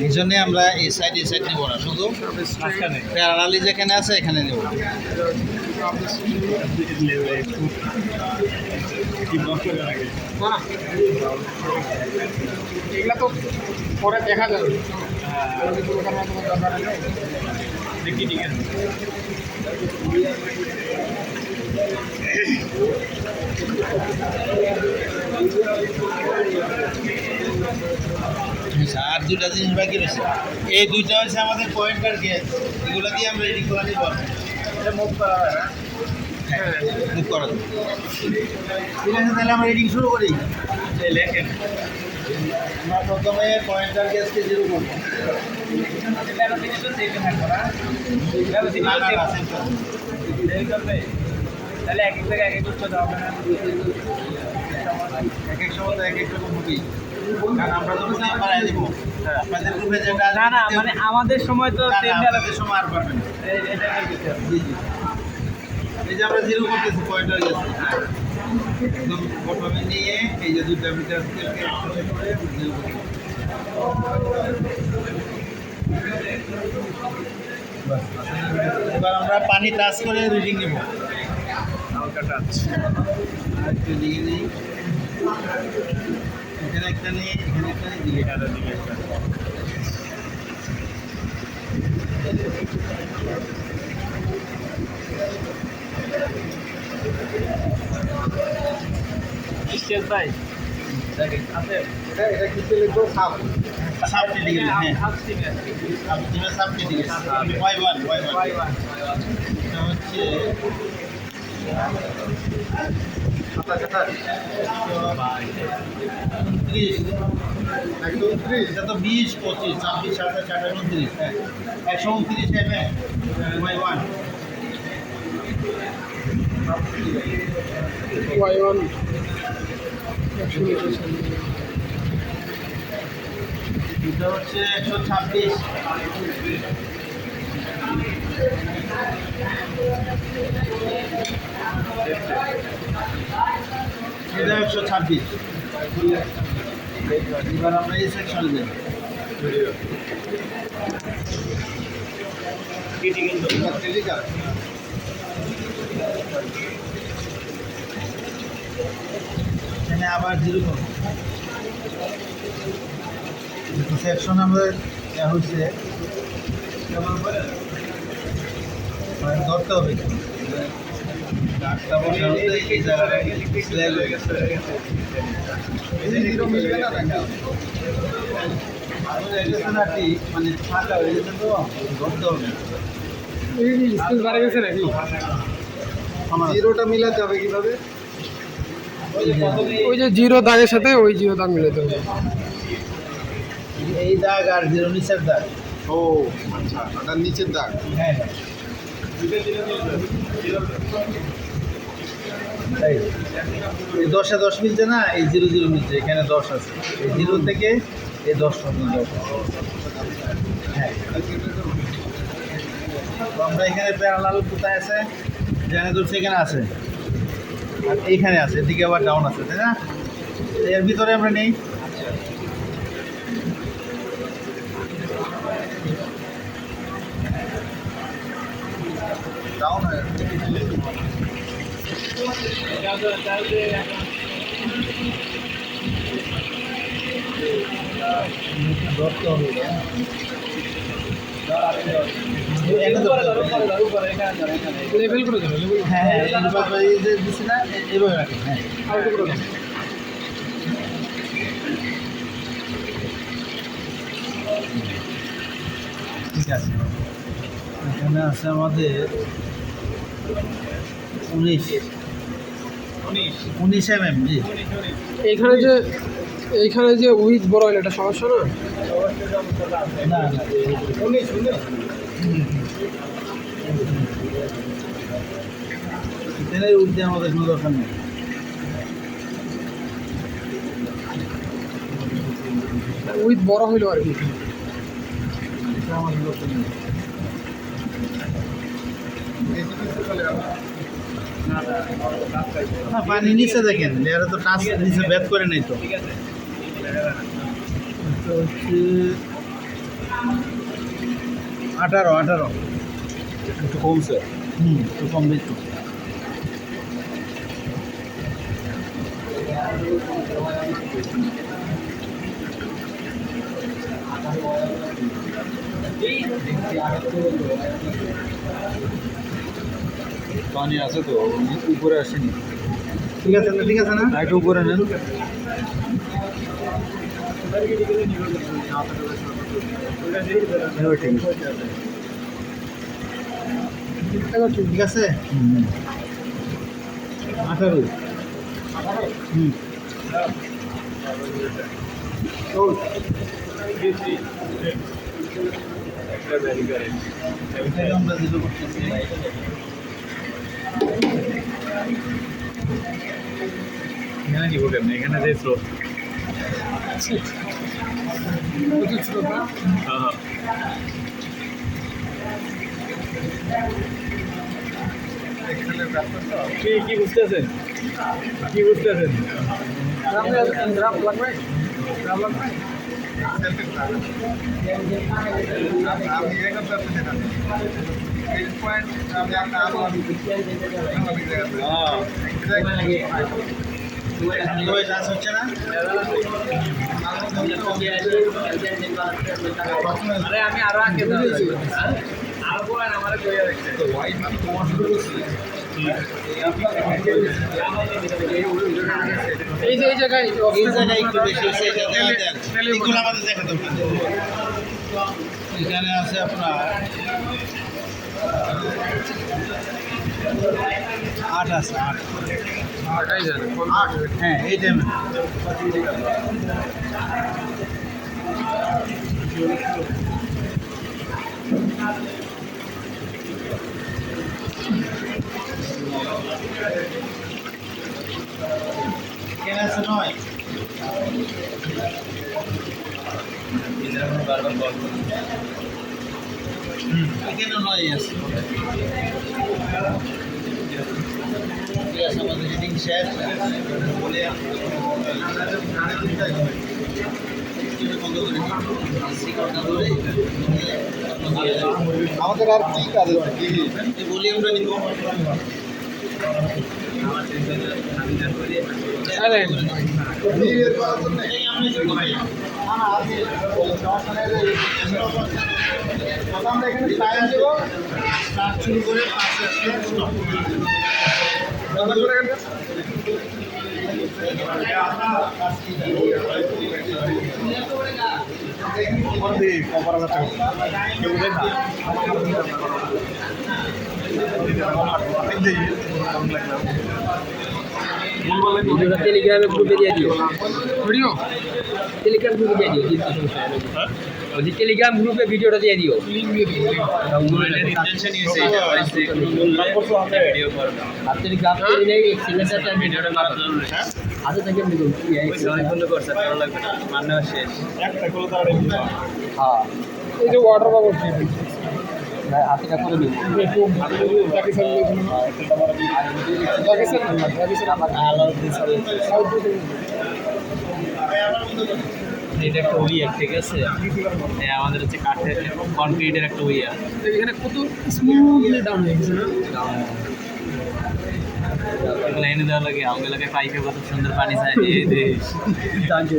এই জন্যে আমরা এই সাইড নেব না, শুধু প্যারালালি যেখানে আছে এখানে নেব। এগুলা তো পরে দেখা যাবে। দেখি ঠিক আছে। আর দুটা জিনিস বাকি রয়েছে, এই দুইটা হচ্ছে আমাদের পয়েন্টার গেজ, এগুলো দিয়ে আমরা রেডি করা নিব। মুভ করা হয় না, মুভ করা ঠিক আছে। তাহলে আমরা রিডিং শুরু করি। লেখেন, আমরা প্রথমে পয়েন্টার গেজকে জিরো করবো। তাহলে এক এক জায়গায় এক এক উচ্চতা হবে না, এক এক সময় এক এক রকম হবেই, কারণ আমরা তো বাড়াই দিব। আপনাদের গ্রুপে যেটা না না মানে আমাদের সময় তো আপনাদের সময় আর পারবেন। জি জি, এই যে আমরা জিরো করতেছি পয়েন্টার গেছে, একদম প্রথমে নিয়ে এই যে দুটা মিটার করে এবার আমরা পানি টাচ করে রিডিং নেব। হালকা টাচ একটু দিয়ে নিই, এখানে একটা নিয়ে এখানে একটা দিকে একটা দিকে একটা। স্টেজ ভাই আছে এটা কি লিখবো? সাব কেটে গেলে, হ্যাঁ সাব কেটে গেছে। Y1 এটা হচ্ছে এটা তো 20, 25, 26, 27, 28, 29, হ্যাঁ 129 Y1 Y1 এটা হচ্ছে 126, এটা 126। এবার আমরা এই সেকশনে যাই। এখানে আবার জিরো করবো। সেকশন আমাদের হচ্ছে ধরতে হবে, এই জায়গাটা মানে ফাঁকা হয়ে গেছে তো ধরতে হবে। জিরোটা মিলাতে হবে কিভাবে? ওই যে জিরো দাগের সাথে ওই জিরো দাগ মিলাতে হবে। এই দাগ আর জিরো নিচের দাগ। ও আচ্ছা, ওটা নিচের দাগ। হ্যাঁ এই 10-এ 10 মিলছে না, এই 0-0 মিলছে, এখানে 10 আছে, এই 0 থেকে এই 10 পর্যন্ত। হ্যাঁ তো আমরা এখানে প্যারালাল কোথায় আছে, যেখানে ধরছে এখানে আছে, আর এইখানে আছে, এদিকে আবার ডাউন আছে, তাই না? এর ভিতরে আমরা নেই। ডাউন হয়ে ধরতে হবে। লেভেল করে দেবে। হ্যাঁ হ্যাঁ, এই যে দিচ্ছি না, এইভাবে রাখেন। হ্যাঁ ঠিক আছে। এখানে আছে আমাদের 19 mm। জি, এইখানে যে উইথ বড় হলো এটা সমস্যা না। না না, 19 এখানে উঠতে আমাদের কোনো দরকার নেই। উইথ বড় হইলো আর কি। এটা আমাদের দরকার নেই। না, পানি নিচে দেখেন, এরা তো টাচ নিচে ব্যাট করে নেই তো। হচ্ছে 18 একটু কমছে। একটু কম বেশি পানি আছে তো, উপরে আসেনি। ঠিক আছে না আর একটু উপরে নেন। এবার ঠিক আছে। ঠিক আছে 18 এটাকে আমরা যেটা করতেছি এখানে নিব কেমন? এখানে যে স্রোত। প্রচুর ছিল না? কি বুঝতেছেন? কি বুঝতেছেন? গ্রাম লাগবে? গ্রাম লাগবে? চাষ হচ্ছে না আমি আরো আগে এই জায়গায় একটু বেশি হচ্ছে এগুলো আমাদের দেখাতে হবে এখানে আছে আপনার 8 আছে 8 হ্যাঁ এই টাইমে কেন আছে 9 এখানে 9 আছে ঠিক আছে আমাদের রিডিং শেষ বলে আমাদের আর কি কাজ আছে? কি বলি আমরা নিব আরে আমরা এখানে টাইম দেব স্টার্ট শুরু করে 5 টেলিগ্রামে গ্রুপে দিয়ে দিও ভিডিও টেলিগ্রাম গ্রুপে দিয়ে দিও ওই টেলিগ্রাম গ্রুপে ভিডিওটা দিয়ে দিও লিঙ্ক দিয়ে দিই আর টেলিগ্রাম করে নেই সিলেক্টরটা ভিডিওটা না হাতে থেকে নিও হ্যাঁ এই যে ওয়াটার বাবল হাতেটা করে নিও এটা একটা উইয়ার ঠিক আছে হ্যাঁ আমাদের হচ্ছে কাঠের কনক্রিটের একটা উইয়ার এখানে কত স্মুথলি ডাউন হয়ে গেছে না লাইনে দেওয়া লাগে আমাদের এলাকায় পাইপে কত সুন্দর পানি যায় এই দেশ জানতে